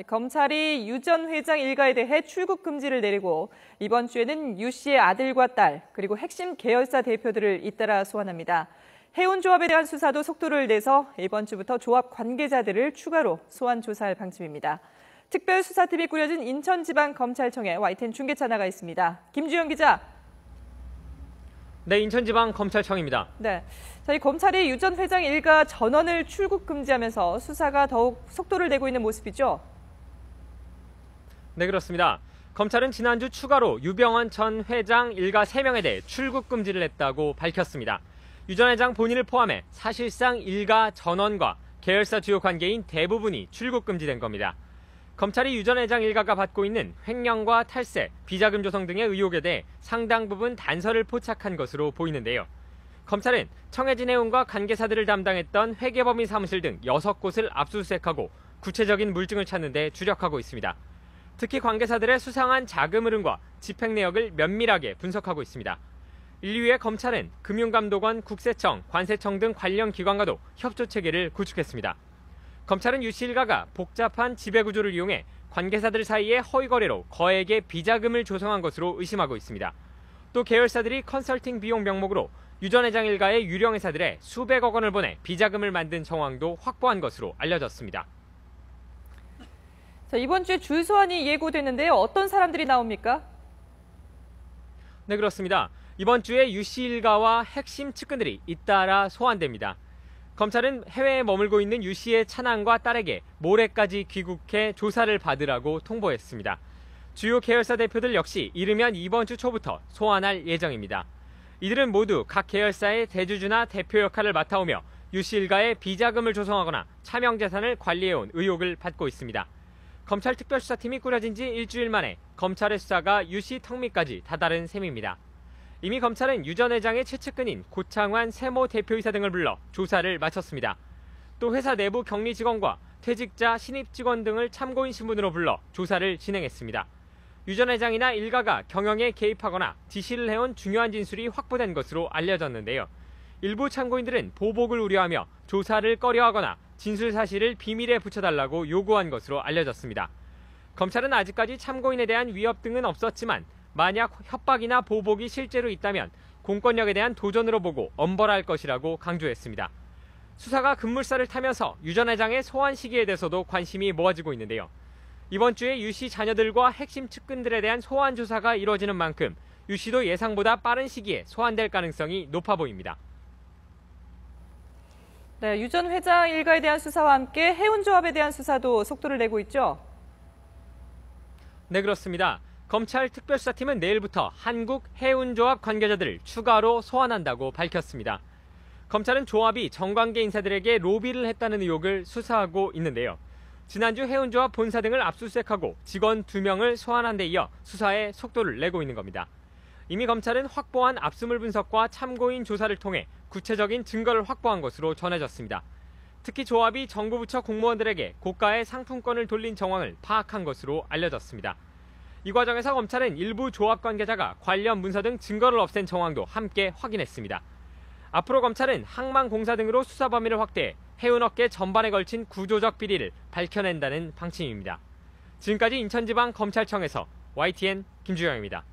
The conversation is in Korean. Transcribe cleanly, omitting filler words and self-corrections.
검찰이 유 전 회장 일가에 대해 출국 금지를 내리고 이번 주에는 유 씨의 아들과 딸 그리고 핵심 계열사 대표들을 잇따라 소환합니다. 해운조합에 대한 수사도 속도를 내서 이번 주부터 조합 관계자들을 추가로 소환 조사할 방침입니다. 특별수사팀이 꾸려진 인천지방검찰청에 YTN 중계차 나가 있습니다. 김주영 기자. 네, 인천지방검찰청입니다. 네, 이 검찰이 유 전 회장 일가 전원을 출국 금지하면서 수사가 더욱 속도를 내고 있는 모습이죠? 네, 그렇습니다. 검찰은 지난주 추가로 유병헌 전 회장 일가 3명에 대해 출국 금지를 했다고 밝혔습니다. 유 전 회장 본인을 포함해 사실상 일가 전원과 계열사 주요 관계인 대부분이 출국 금지된 겁니다. 검찰이 유 전 회장 일가가 받고 있는 횡령과 탈세, 비자금 조성 등의 의혹에 대해 상당 부분 단서를 포착한 것으로 보이는데요. 검찰은 청해진 해운과 관계사들을 담당했던 회계법인 사무실 등 6곳을 압수수색하고 구체적인 물증을 찾는 데 주력하고 있습니다. 특히 관계사들의 수상한 자금 흐름과 집행 내역을 면밀하게 분석하고 있습니다. 인류의 검찰은 금융감독원, 국세청, 관세청 등 관련 기관과도 협조 체계를 구축했습니다. 검찰은 유 씨 일가가 복잡한 지배구조를 이용해 관계사들 사이에 허위거래로 거액의 비자금을 조성한 것으로 의심하고 있습니다. 또 계열사들이 컨설팅 비용 명목으로 유 전 회장 일가의 유령 회사들에 수백억 원을 보내 비자금을 만든 정황도 확보한 것으로 알려졌습니다. 이번 주에 줄소환이 예고됐는데요. 어떤 사람들이 나옵니까? 네, 그렇습니다. 이번 주에 유 씨 일가와 핵심 측근들이 잇따라 소환됩니다. 검찰은 해외에 머물고 있는 유 씨의 차남과 딸에게 모레까지 귀국해 조사를 받으라고 통보했습니다. 주요 계열사 대표들 역시 이르면 이번 주 초부터 소환할 예정입니다. 이들은 모두 각 계열사의 대주주나 대표 역할을 맡아오며 유 씨 일가의 비자금을 조성하거나 차명재산을 관리해온 의혹을 받고 있습니다. 검찰 특별수사팀이 꾸려진 지 일주일 만에 검찰의 수사가 유 씨 턱밑까지 다다른 셈입니다. 이미 검찰은 유 전 회장의 최측근인 고창환 세모 대표이사 등을 불러 조사를 마쳤습니다. 또 회사 내부 격리 직원과 퇴직자, 신입 직원 등을 참고인 신분으로 불러 조사를 진행했습니다. 유 전 회장이나 일가가 경영에 개입하거나 지시를 해온 중요한 진술이 확보된 것으로 알려졌는데요. 일부 참고인들은 보복을 우려하며 조사를 꺼려하거나 진술 사실을 비밀에 붙여달라고 요구한 것으로 알려졌습니다. 검찰은 아직까지 참고인에 대한 위협 등은 없었지만 만약 협박이나 보복이 실제로 있다면 공권력에 대한 도전으로 보고 엄벌할 것이라고 강조했습니다. 수사가 급물살을 타면서 유 전 회장의 소환 시기에 대해서도 관심이 모아지고 있는데요. 이번 주에 유 씨 자녀들과 핵심 측근들에 대한 소환 조사가 이루어지는 만큼 유 씨도 예상보다 빠른 시기에 소환될 가능성이 높아 보입니다. 네, 유 전 회장 일가에 대한 수사와 함께 해운조합에 대한 수사도 속도를 내고 있죠? 네, 그렇습니다. 검찰 특별수사팀은 내일부터 한국해운조합 관계자들을 추가로 소환한다고 밝혔습니다. 검찰은 조합이 정관계 인사들에게 로비를 했다는 의혹을 수사하고 있는데요. 지난주 해운조합 본사 등을 압수수색하고 직원 2명을 소환한 데 이어 수사에 속도를 내고 있는 겁니다. 이미 검찰은 확보한 압수물 분석과 참고인 조사를 통해 구체적인 증거를 확보한 것으로 전해졌습니다. 특히 조합이 정부 부처 공무원들에게 고가의 상품권을 돌린 정황을 파악한 것으로 알려졌습니다. 이 과정에서 검찰은 일부 조합 관계자가 관련 문서 등 증거를 없앤 정황도 함께 확인했습니다. 앞으로 검찰은 항만공사 등으로 수사 범위를 확대해 해운업계 전반에 걸친 구조적 비리를 밝혀낸다는 방침입니다. 지금까지 인천지방검찰청에서 YTN 김주영입니다.